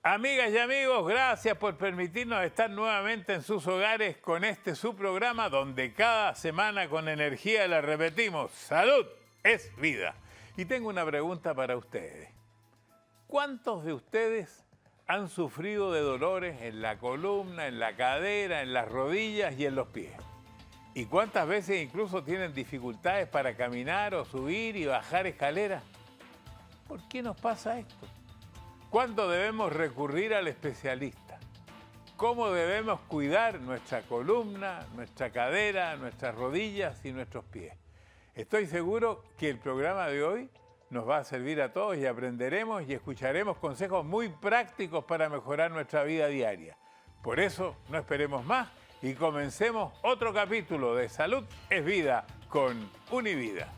Amigas y amigos, gracias por permitirnos estar nuevamente en sus hogares con este su programa donde cada semana con energía le repetimos, salud es vida. Y tengo una pregunta para ustedes. ¿Cuántos de ustedes han sufrido de dolores en la columna, en la cadera, en las rodillas y en los pies? ¿Y cuántas veces incluso tienen dificultades para caminar o subir y bajar escaleras? ¿Por qué nos pasa esto? ¿Cuándo debemos recurrir al especialista? ¿Cómo debemos cuidar nuestra columna, nuestra cadera, nuestras rodillas y nuestros pies? Estoy seguro que el programa de hoy nos va a servir a todos y aprenderemos y escucharemos consejos muy prácticos para mejorar nuestra vida diaria. Por eso, no esperemos más y comencemos otro capítulo de Salud es Vida con Univida.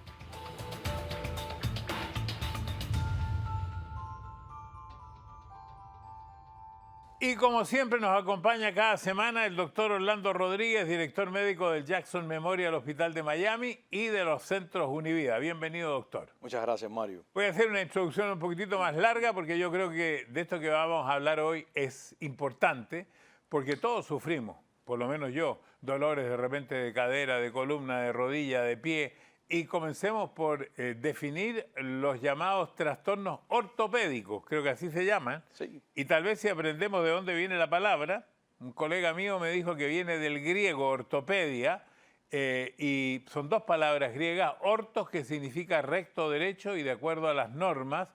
Y como siempre nos acompaña cada semana el doctor Orlando Rodríguez, director médico del Jackson Memorial Hospital de Miami y de los centros Univida. Bienvenido, doctor. Muchas gracias, Mario. Voy a hacer una introducción un poquitito más larga porque yo creo que de esto que vamos a hablar hoy es importante porque todos sufrimos, por lo menos yo, dolores de repente de cadera, de columna, de rodilla, de pie. Y comencemos por definir los llamados trastornos ortopédicos, creo que así se llaman. Sí. Y tal vez si aprendemos de dónde viene la palabra, un colega mío me dijo que viene del griego ortopedia, y son dos palabras griegas, ortos que significa recto, derecho, y de acuerdo a las normas,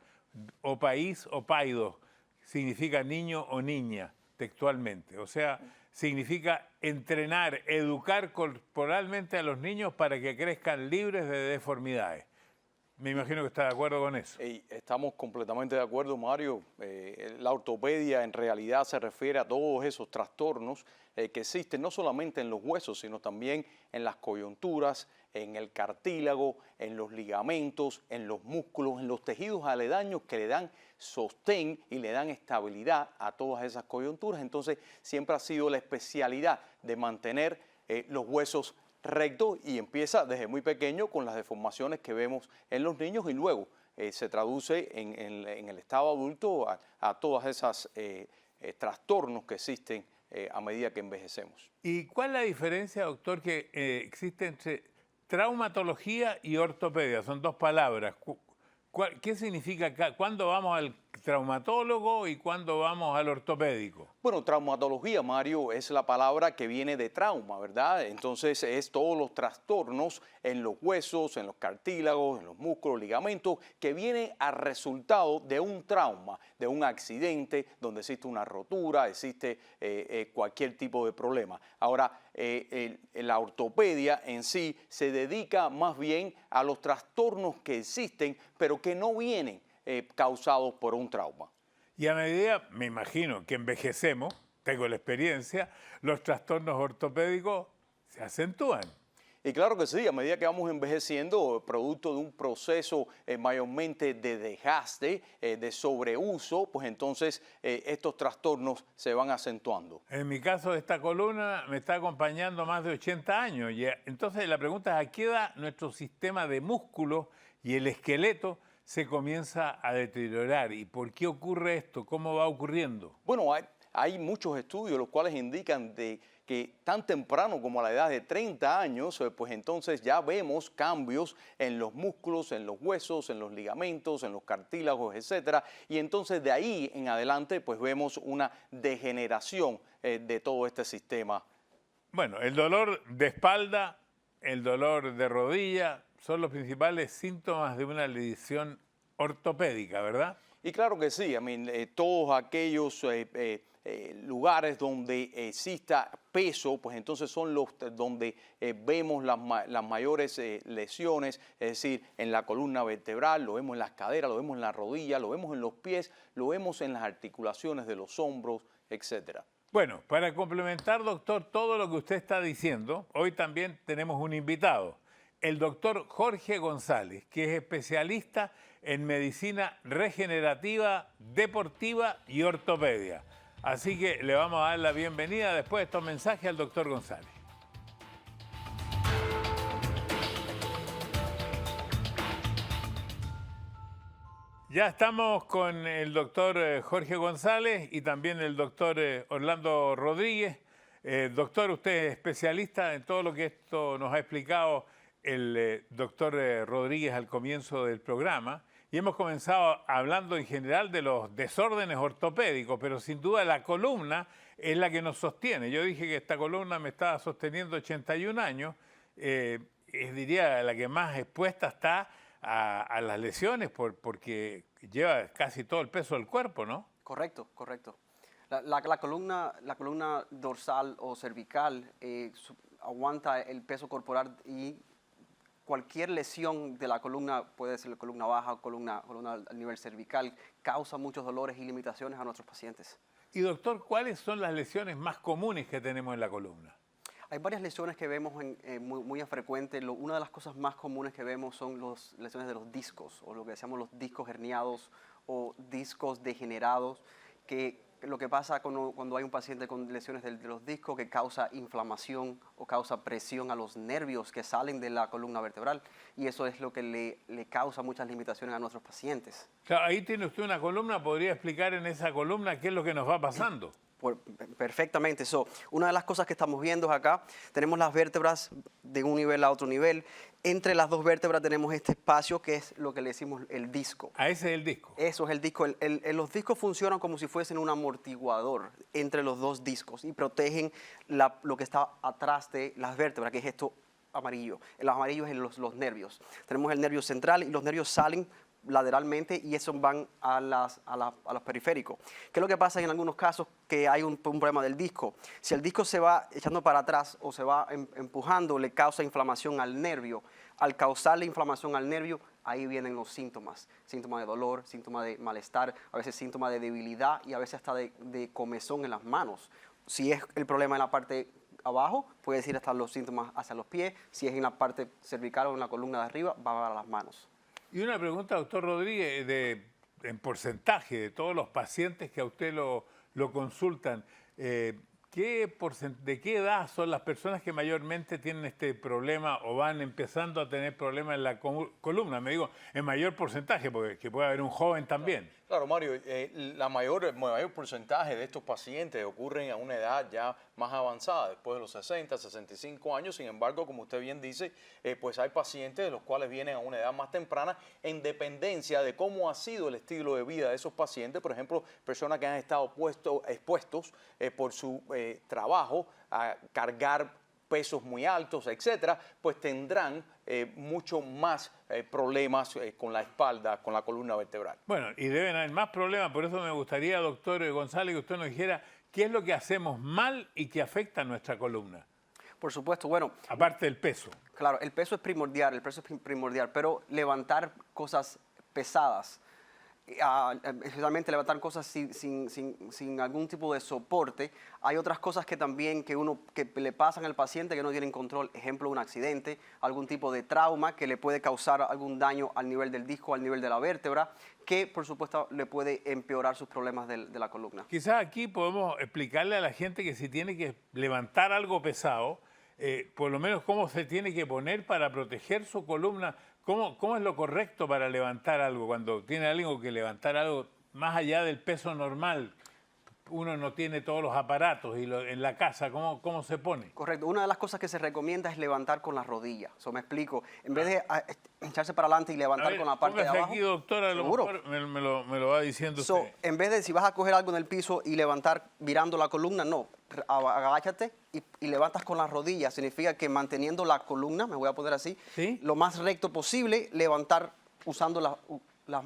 o país o paidos, significa niño o niña, textualmente. O sea, significa entrenar, educar corporalmente a los niños para que crezcan libres de deformidades. Me imagino que está de acuerdo con eso. Estamos completamente de acuerdo, Mario. La ortopedia en realidad se refiere a todos esos trastornos que existen no solamente en los huesos, sino también en las coyunturas, en el cartílago, en los ligamentos, en los músculos, en los tejidos aledaños que le dan sostén y le dan estabilidad a todas esas coyunturas. Entonces, siempre ha sido la especialidad de mantener los huesos rectos y empieza desde muy pequeño con las deformaciones que vemos en los niños y luego se traduce en el estado adulto a todas esas trastornos que existen a medida que envejecemos. ¿Y cuál es la diferencia, doctor, que existe entre traumatología y ortopedia? Son dos palabras. ¿Qué significa acá? ¿Cuándo vamos al traumatólogo y cuándo vamos al ortopédico? Bueno, traumatología, Mario, es la palabra que viene de trauma, ¿verdad? Entonces es todos los trastornos en los huesos, en los cartílagos, en los músculos, ligamentos, que viene a resultado de un trauma, de un accidente donde existe una rotura, existe cualquier tipo de problema. Ahora, la ortopedia en sí se dedica más bien a los trastornos que existen, pero que no vienen causados por un trauma. Y a medida, me imagino, que envejecemos, tengo la experiencia, los trastornos ortopédicos se acentúan. Y claro que sí, a medida que vamos envejeciendo, producto de un proceso mayormente de desgaste, de sobreuso, pues entonces estos trastornos se van acentuando. En mi caso, esta columna me está acompañando más de 80 años. Y entonces la pregunta es, ¿a qué edad nuestro sistema de músculos y el esqueleto se comienza a deteriorar? ¿Y por qué ocurre esto? ¿Cómo va ocurriendo? Bueno, hay muchos estudios los cuales indican que tan temprano como a la edad de 30 años, pues entonces ya vemos cambios en los músculos, en los huesos, en los ligamentos, en los cartílagos, etcétera. Y entonces de ahí en adelante pues vemos una degeneración de todo este sistema. Bueno, el dolor de espalda, el dolor de rodilla son los principales síntomas de una lesión ortopédica, ¿verdad? Y claro que sí, todos aquellos lugares donde exista peso, pues entonces son los donde vemos las mayores lesiones, es decir, en la columna vertebral, lo vemos en las caderas, lo vemos en las rodillas, lo vemos en los pies, lo vemos en las articulaciones de los hombros, etcétera. Bueno, para complementar, doctor, todo lo que usted está diciendo, hoy también tenemos un invitado, el doctor Jorge González, que es especialista en medicina regenerativa, deportiva y ortopedia. Así que le vamos a dar la bienvenida después de estos mensajes al doctor González. Ya estamos con el doctor Jorge González y también el doctor Orlando Rodríguez. Doctor, usted es especialista en todo lo que esto nos ha explicado el doctor Rodríguez al comienzo del programa. Y hemos comenzado hablando en general de los desórdenes ortopédicos, pero sin duda la columna es la que nos sostiene. Yo dije que esta columna me estaba sosteniendo 81 años, diría la que más expuesta está a las lesiones porque lleva casi todo el peso del cuerpo, ¿no? Correcto, correcto. La columna dorsal o cervical aguanta el peso corporal y cualquier lesión de la columna, puede ser la columna baja o columna al nivel cervical, causa muchos dolores y limitaciones a nuestros pacientes. Y doctor, ¿cuáles son las lesiones más comunes que tenemos en la columna? Hay varias lesiones que vemos muy frecuentes. Una de las cosas más comunes que vemos son las lesiones de los discos, o lo que decimos los discos herniados o discos degenerados, que lo que pasa cuando hay un paciente con lesiones de los discos que causa inflamación o causa presión a los nervios que salen de la columna vertebral, y eso es lo que le causa muchas limitaciones a nuestros pacientes. Claro, ahí tiene usted una columna, ¿podría explicar en esa columna qué es lo que nos va pasando? Perfectamente. Una de las cosas que estamos viendo acá, tenemos las vértebras de un nivel a otro nivel. Entre las dos vértebras tenemos este espacio que es lo que le decimos el disco. Ah, ese es el disco. Eso es el disco. Los discos funcionan como si fuesen un amortiguador entre los dos discos y protegen lo que está atrás de las vértebras, que es esto amarillo. Los amarillos es los nervios. Tenemos el nervio central y los nervios salen lateralmente y esos van a los periféricos. ¿Qué es lo que pasa en algunos casos? Que hay un problema del disco. Si el disco se va echando para atrás o se va empujando, le causa inflamación al nervio. Al causarle inflamación al nervio, ahí vienen los síntomas. Síntomas de dolor, síntomas de malestar, a veces síntomas de debilidad y a veces hasta de comezón en las manos. Si es el problema en la parte abajo, puede decir hasta los síntomas hacia los pies. Si es en la parte cervical o en la columna de arriba, va a las manos. Y una pregunta, doctor Rodríguez, en porcentaje de todos los pacientes que a usted lo consultan, ¿de qué edad son las personas que mayormente tienen este problema o van empezando a tener problemas en la columna? Me digo, en mayor porcentaje, porque que puede haber un joven también. Claro, Mario, el mayor porcentaje de estos pacientes ocurren a una edad ya más avanzada, después de los 60, 65 años. Sin embargo, como usted bien dice, pues hay pacientes de los cuales vienen a una edad más temprana en dependencia de cómo ha sido el estilo de vida de esos pacientes. Por ejemplo, personas que han estado expuestos por su trabajo a cargar pesos muy altos, etcétera, pues tendrán mucho más problemas con la espalda, con la columna vertebral. Bueno, y deben haber más problemas, por eso me gustaría, doctor González, que usted nos dijera qué es lo que hacemos mal y que afecta a nuestra columna. Por supuesto, bueno. Aparte del peso. Claro, el peso es primordial, pero levantar cosas pesadas, especialmente levantar cosas sin algún tipo de soporte. Hay otras cosas que también que le pasan al paciente que no tienen control. Ejemplo, un accidente, algún tipo de trauma que le puede causar algún daño al nivel del disco, al nivel de la vértebra, que por supuesto le puede empeorar sus problemas de la columna. Quizás aquí podemos explicarle a la gente que si tiene que levantar algo pesado, por lo menos cómo se tiene que poner para proteger su columna. ¿Cómo es lo correcto para levantar algo? Cuando tiene algo que levantar algo más allá del peso normal, uno no tiene todos los aparatos y en la casa, ¿cómo se pone? Correcto. Una de las cosas que se recomienda es levantar con las rodillas. Eso me explico. En vez de echarse para adelante y levantar con la parte de abajo. Aquí, doctora, me lo va diciendo usted. En vez de, si vas a coger algo en el piso y levantar virando la columna, no. Agáchate y levantas con las rodillas. Significa que manteniendo la columna, me voy a poner así, ¿sí?, lo más recto posible, levantar usando las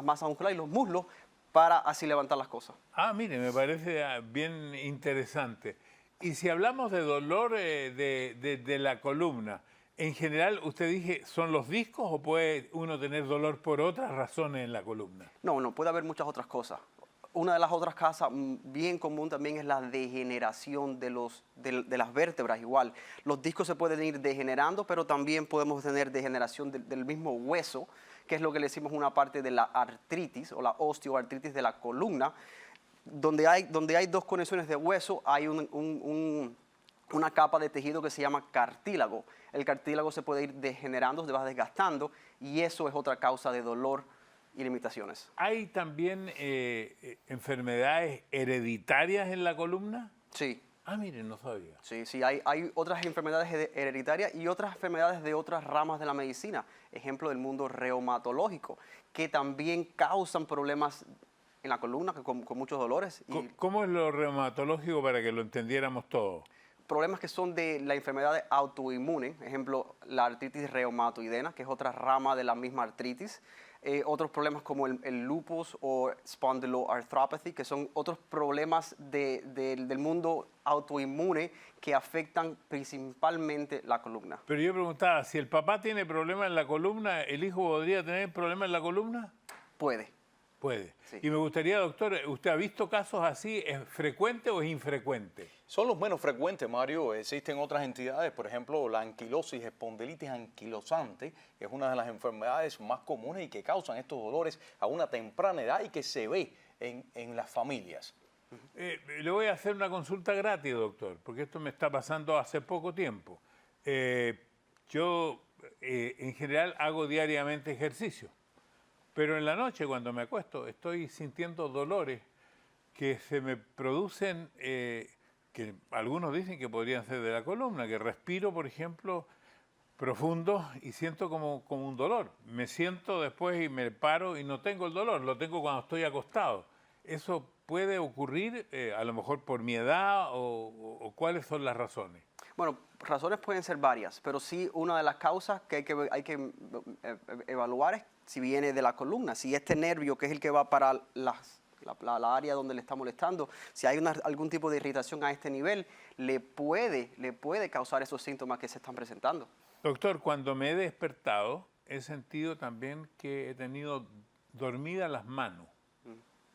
masas musculares y los muslos para así levantar las cosas. Ah, mire, me parece bien interesante. Y si hablamos de dolor de la columna, en general, usted dije, ¿son los discos o puede uno tener dolor por otras razones en la columna? No, puede haber muchas otras cosas. Una de las otras causas bien común también es la degeneración de las vértebras igual. Los discos se pueden ir degenerando, pero también podemos tener degeneración del mismo hueso, que es lo que le decimos una parte de la artritis o la osteoartritis de la columna. Donde hay dos conexiones de hueso, hay una capa de tejido que se llama cartílago. El cartílago se puede ir degenerando, se va desgastando, y eso es otra causa de dolor y limitaciones. ¿Hay también enfermedades hereditarias en la columna? Sí, Ah, miren, no sabía. sí, hay otras enfermedades hereditarias y otras enfermedades de otras ramas de la medicina, ejemplo del mundo reumatológico, que también causan problemas en la columna con muchos dolores y ¿Cómo es lo reumatológico para que lo entendiéramos todos? problemas que son de la enfermedad autoinmune, ejemplo la artritis reumatoidea, que es otra rama de la misma artritis. Otros problemas como el lupus o spondyloarthropathy, que son otros problemas del mundo autoinmune que afectan principalmente la columna. Pero yo preguntaba, si el papá tiene problemas en la columna, ¿el hijo podría tener problemas en la columna? Puede. Puede. Sí. Y me gustaría, doctor, ¿usted ha visto casos así? ¿Es frecuente o es infrecuente? Son los menos frecuentes, Mario. Existen otras entidades, por ejemplo, la anquilosis, espondilitis anquilosante, que es una de las enfermedades más comunes y que causan estos dolores a una temprana edad y que se ve en las familias. Le voy a hacer una consulta gratis, doctor, porque esto me está pasando hace poco tiempo. Yo, en general, hago diariamente ejercicio, pero en la noche, cuando me acuesto, estoy sintiendo dolores que se me producen, que algunos dicen que podrían ser de la columna, que respiro, por ejemplo, profundo y siento como un dolor. Me siento después y me paro y no tengo el dolor, lo tengo cuando estoy acostado. ¿Eso puede ocurrir a lo mejor por mi edad o cuáles son las razones? Bueno, razones pueden ser varias, pero sí una de las causas que hay que evaluar es si viene de la columna, si este nervio que es el que va para la área donde le está molestando, si hay algún tipo de irritación a este nivel, le puede causar esos síntomas que se están presentando. Doctor, cuando me he despertado, he sentido también que he tenido dormidas las manos.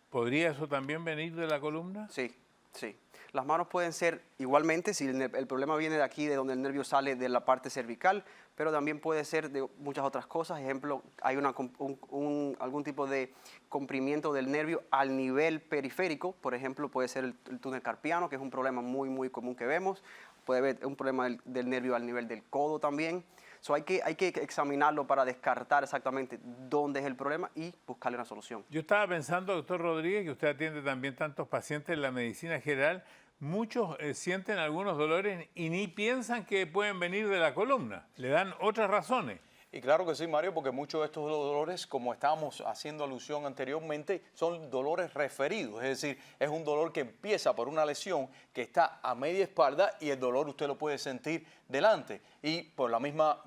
¿Podría eso también venir de la columna? Sí, sí. Las manos pueden ser igualmente, si el problema viene de aquí, de donde el nervio sale de la parte cervical, pero también puede ser de muchas otras cosas. Ejemplo, hay algún tipo de comprimiento del nervio al nivel periférico. Por ejemplo, puede ser el túnel carpiano, que es un problema muy, muy común que vemos. Puede haber un problema del nervio al nivel del codo también. Hay que examinarlo para descartar exactamente dónde es el problema y buscarle una solución. Yo estaba pensando, doctor Rodríguez, que usted atiende también tantos pacientes en la medicina general, muchos sienten algunos dolores y ni piensan que pueden venir de la columna, le dan otras razones. Y claro que sí, Mario, porque muchos de estos dolores, como estábamos haciendo alusión anteriormente, son dolores referidos. Es decir, es un dolor que empieza por una lesión que está a media espalda y el dolor usted lo puede sentir delante. Y por la misma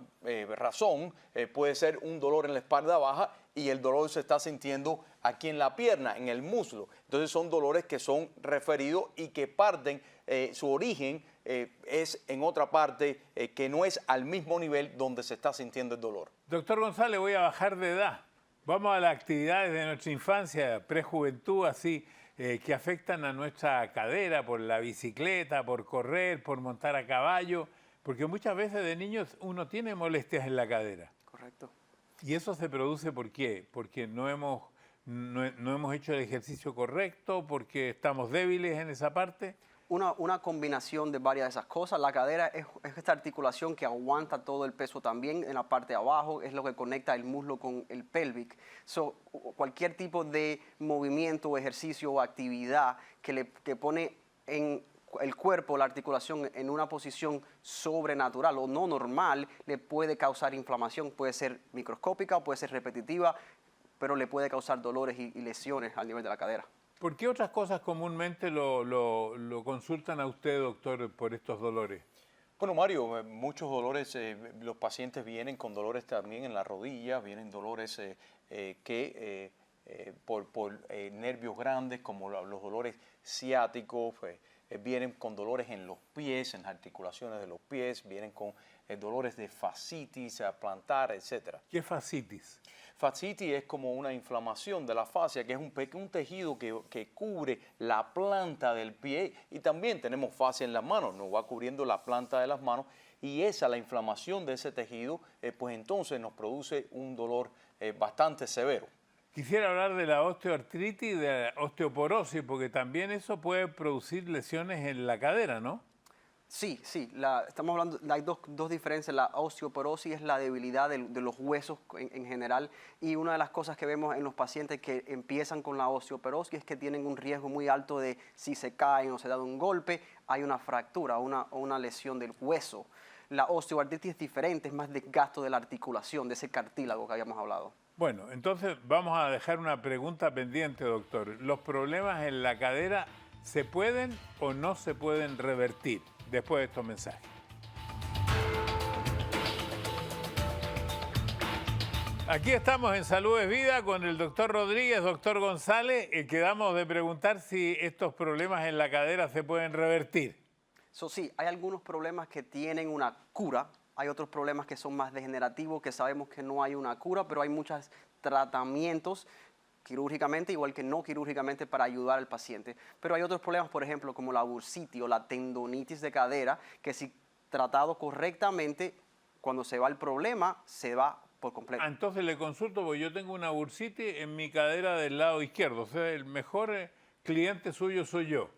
razón puede ser un dolor en la espalda baja y el dolor se está sintiendo aquí en la pierna, en el muslo. Entonces son dolores que son referidos y que parten, su origen es en otra parte que no es al mismo nivel donde se está sintiendo el dolor. Doctor González, voy a bajar de edad. Vamos a las actividades de nuestra infancia, prejuventud, así, que afectan a nuestra cadera por la bicicleta, por correr, por montar a caballo, porque muchas veces de niños uno tiene molestias en la cadera. Correcto. ¿Y eso se produce por qué? Porque no hemos hecho el ejercicio correcto, porque estamos débiles en esa parte. Una combinación de varias de esas cosas. La cadera es esta articulación que aguanta todo el peso también en la parte de abajo, es lo que conecta el muslo con el pelvic. Cualquier tipo de movimiento o ejercicio o actividad que pone en el cuerpo, la articulación en una posición sobrenatural o no normal, le puede causar inflamación. Puede ser microscópica, puede ser repetitiva, pero le puede causar dolores y lesiones al nivel de la cadera. ¿Por qué otras cosas comúnmente lo consultan a usted, doctor, por estos dolores? Bueno, Mario, muchos dolores, los pacientes vienen con dolores también en las rodillas, vienen dolores por nervios grandes, como los dolores ciáticos, vienen con dolores en los pies, en las articulaciones de los pies, vienen con dolores de fascitis plantar, etc. ¿Qué es fascitis? Fascitis es como una inflamación de la fascia, que es un tejido que cubre la planta del pie, y también tenemos fascia en las manos, nos va cubriendo la planta de las manos, y la inflamación de ese tejido, pues entonces nos produce un dolor bastante severo. Quisiera hablar de la osteoartritis y de la osteoporosis, porque también eso puede producir lesiones en la cadera, ¿no? Sí, sí, estamos hablando, hay dos diferencias. La osteoporosis es la debilidad de los huesos en general, y una de las cosas que vemos en los pacientes que empiezan con la osteoporosis es que tienen un riesgo muy alto de, si se caen o se dan un golpe, hay una fractura o una lesión del hueso. La osteoartritis es diferente, es más desgasto de la articulación, de ese cartílago que habíamos hablado. Bueno, entonces vamos a dejar una pregunta pendiente, doctor. ¿Los problemas en la cadera se pueden o no se pueden revertir después de estos mensajes? Aquí estamos en Salud es Vida con el doctor Rodríguez, doctor González, y quedamos de preguntar si estos problemas en la cadera se pueden revertir. Sí, hay algunos problemas que tienen una cura, hay otros problemas que son más degenerativos, que sabemos que no hay una cura, pero hay muchos tratamientos quirúrgicamente, igual que no quirúrgicamente, para ayudar al paciente. Pero hay otros problemas, por ejemplo, como la bursitis o la tendonitis de cadera, que si tratado correctamente, cuando se va el problema, se va por completo. Entonces le consulto, porque yo tengo una bursitis en mi cadera del lado izquierdo, o sea, el mejor cliente suyo soy yo.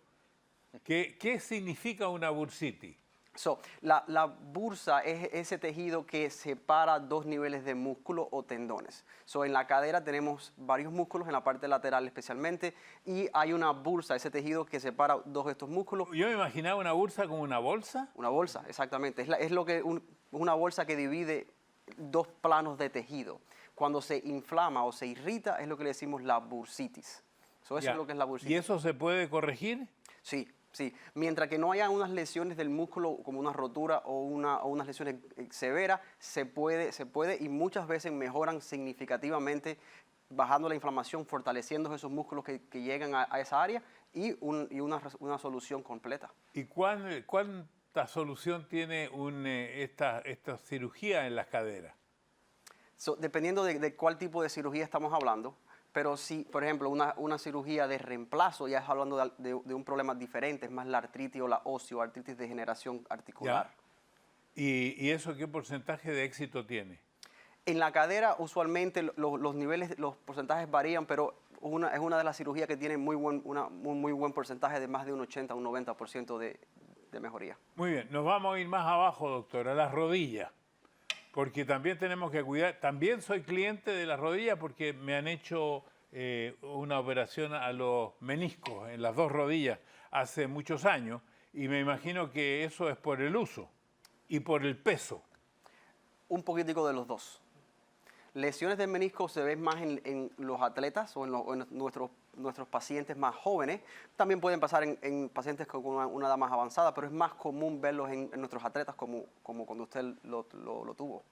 ¿Qué significa una bursitis? La bursa es ese tejido que separa dos niveles de músculo o tendones. En la cadera tenemos varios músculos, en la parte lateral especialmente, y hay una bursa, ese tejido que separa dos de estos músculos. Yo me imaginaba una bursa como una bolsa. Una bolsa, exactamente. Una bolsa que divide dos planos de tejido. Cuando se inflama o se irrita es lo que le decimos la bursitis. Eso es lo que es la bursitis. ¿Y eso se puede corregir? Sí. Sí, mientras que no haya unas lesiones del músculo como una rotura o unas lesiones severas, se puede y muchas veces mejoran significativamente bajando la inflamación, fortaleciendo esos músculos que llegan a esa área y una solución completa. ¿Y cuánta solución tiene esta cirugía en las caderas? Dependiendo de cuál tipo de cirugía estamos hablando. Pero si, por ejemplo, una cirugía de reemplazo, ya es hablando de un problema diferente, es más la artritis o la osteoartritis de degeneración articular. ¿Y eso qué porcentaje de éxito tiene? En la cadera, usualmente los porcentajes varían, pero es una de las cirugías que tiene un muy buen porcentaje de más de un 80 o un 90% de mejoría. Muy bien, nos vamos a ir más abajo, doctor, a las rodillas. Porque también tenemos que cuidar, también soy cliente de las rodillas porque me han hecho una operación a los meniscos en las dos rodillas hace muchos años, y me imagino que eso es por el uso y por el peso. Un poquitico de los dos. Lesiones del menisco se ven más en los atletas o en nuestros pacientes más jóvenes. También pueden pasar en pacientes con una edad más avanzada, pero es más común verlos en nuestros atletas como cuando usted lo tuvo.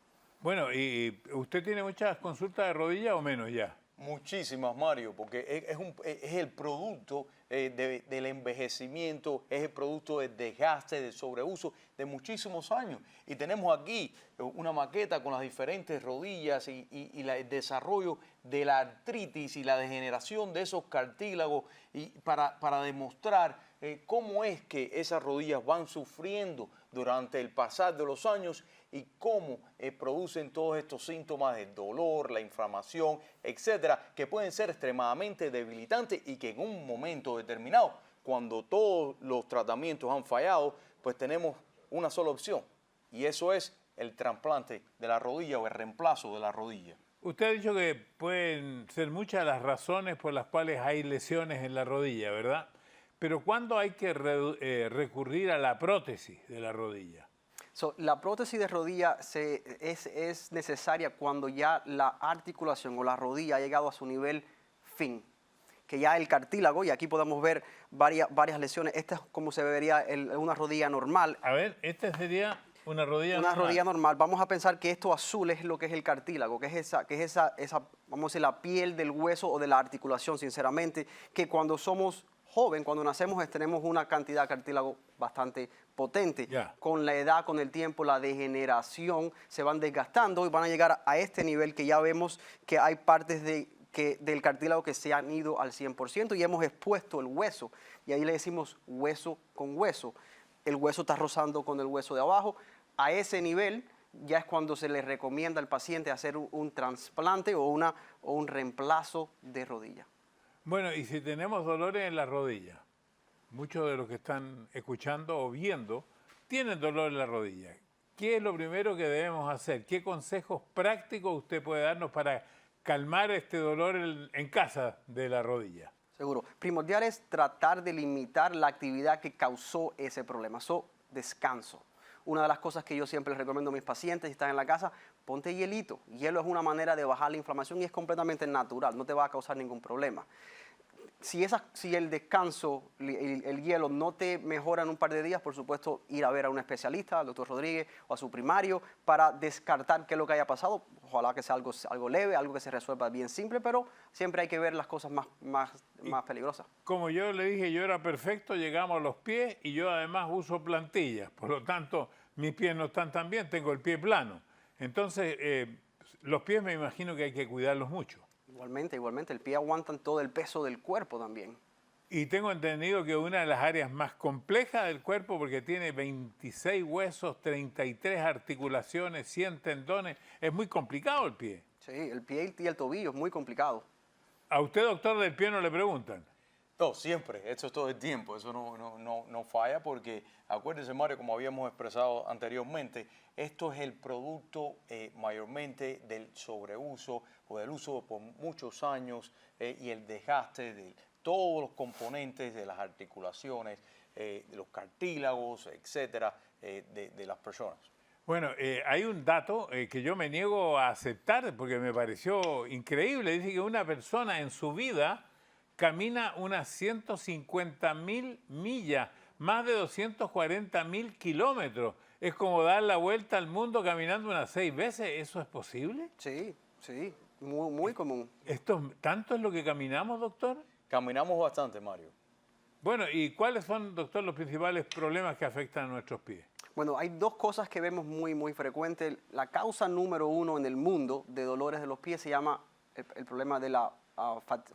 Bueno, ¿y usted tiene muchas consultas de rodilla o menos ya? Muchísimas, Mario, porque es el producto del envejecimiento, es el producto del desgaste, del sobreuso de muchísimos años. Y tenemos aquí una maqueta con las diferentes rodillas y el desarrollo de la artritis y la degeneración de esos cartílagos, y para demostrar cómo es que esas rodillas van sufriendo durante el pasar de los años y cómo producen todos estos síntomas de dolor, la inflamación, etcétera, que pueden ser extremadamente debilitantes y que en un momento determinado, cuando todos los tratamientos han fallado, pues tenemos una sola opción, y eso es el trasplante de la rodilla o el reemplazo de la rodilla. Usted ha dicho que pueden ser muchas las razones por las cuales hay lesiones en la rodilla, ¿verdad? Pero ¿cuándo hay que recurrir a la prótesis de la rodilla? La prótesis de rodilla es necesaria cuando ya la articulación o la rodilla ha llegado a su nivel fin, que ya el cartílago, y aquí podemos ver varias lesiones. Esta es como se vería una rodilla normal. A ver, esta sería una rodilla normal. Una rodilla normal. Vamos a pensar que esto azul es lo que es el cartílago, que es esa, vamos a decir, la piel del hueso o de la articulación, sinceramente, que cuando somos joven, cuando nacemos, tenemos una cantidad de cartílago bastante potente. Con la edad, con el tiempo, la degeneración se van desgastando y van a llegar a este nivel que ya vemos que hay partes del cartílago que se han ido al 100% y hemos expuesto el hueso. Y ahí le decimos hueso con hueso. El hueso está rozando con el hueso de abajo. A ese nivel ya es cuando se le recomienda al paciente hacer un trasplante o un reemplazo de rodilla. Bueno, y si tenemos dolores en la rodilla, muchos de los que están escuchando o viendo tienen dolor en la rodilla. ¿Qué es lo primero que debemos hacer? ¿Qué consejos prácticos usted puede darnos para calmar este dolor en casa de la rodilla? Seguro. Primordial es tratar de limitar la actividad que causó ese problema. Descanso. Una de las cosas que yo siempre les recomiendo a mis pacientes, si están en la casa, ponte hielito. Hielo es una manera de bajar la inflamación y es completamente natural, no te va a causar ningún problema. Si el descanso, el hielo no te mejora en un par de días, por supuesto, ir a ver a un especialista, al doctor Rodríguez o a su primario, para descartar qué es lo que haya pasado. Ojalá que sea algo leve, algo que se resuelva bien simple, pero siempre hay que ver las cosas más peligrosas. Como yo le dije, yo era perfecto, llegamos a los pies y yo además uso plantillas. Por lo tanto, mis pies no están tan bien, tengo el pie plano. Entonces, los pies me imagino que hay que cuidarlos mucho. Igualmente, el pie aguanta todo el peso del cuerpo también. Y tengo entendido que una de las áreas más complejas del cuerpo, porque tiene 26 huesos, 33 articulaciones, 100 tendones, es muy complicado el pie. Sí, el pie y el tobillo es muy complicado. ¿A usted, doctor del pie, no le preguntan? No, siempre, eso es todo el tiempo, eso no falla porque, acuérdense Mario, como habíamos expresado anteriormente, esto es el producto mayormente del sobreuso o del uso por muchos años y el desgaste de todos los componentes de las articulaciones, de los cartílagos, etcétera, de las personas. Bueno, hay un dato que yo me niego a aceptar porque me pareció increíble. Dice que una persona en su vida camina unas 150.000 millas, más de 240.000 kilómetros. Es como dar la vuelta al mundo caminando unas 6 veces. ¿Eso es posible? Sí, muy común. ¿Tanto es lo que caminamos, doctor? Caminamos bastante, Mario. Bueno, ¿y cuáles son, doctor, los principales problemas que afectan a nuestros pies? Bueno, hay dos cosas que vemos muy frecuentes. La causa número 1 en el mundo de dolores de los pies se llama el problema de la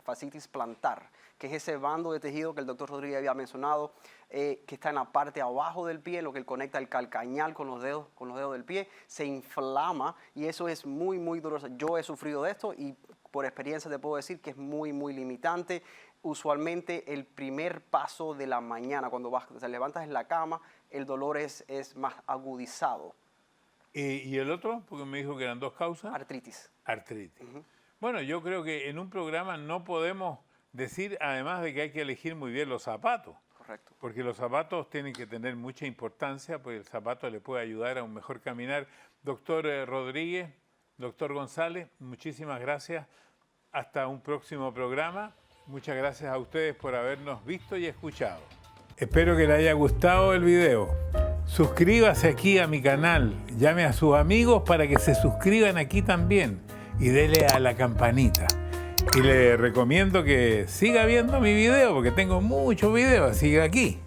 fascitis plantar, que es ese bando de tejido que el doctor Rodríguez había mencionado, que está en la parte abajo del pie, lo que conecta el calcañal con los dedos del pie, se inflama y eso es muy doloroso. Yo he sufrido de esto y por experiencia te puedo decir que es muy limitante. Usualmente el primer paso de la mañana, cuando te levantas en la cama, el dolor es más agudizado. ¿Y el otro? Porque me dijo que eran 2 causas. Artritis. Artritis. Uh-huh. Bueno, yo creo que en un programa no podemos decir, además de que hay que elegir muy bien los zapatos. Correcto. Porque los zapatos tienen que tener mucha importancia, porque el zapato le puede ayudar a un mejor caminar. Doctor Rodríguez, doctor González, muchísimas gracias. Hasta un próximo programa. Muchas gracias a ustedes por habernos visto y escuchado. Espero que les haya gustado el video. Suscríbase aquí a mi canal. Llame a sus amigos para que se suscriban aquí también. Y dele a la campanita. Y le recomiendo que siga viendo mi video porque tengo muchos videos, así que aquí.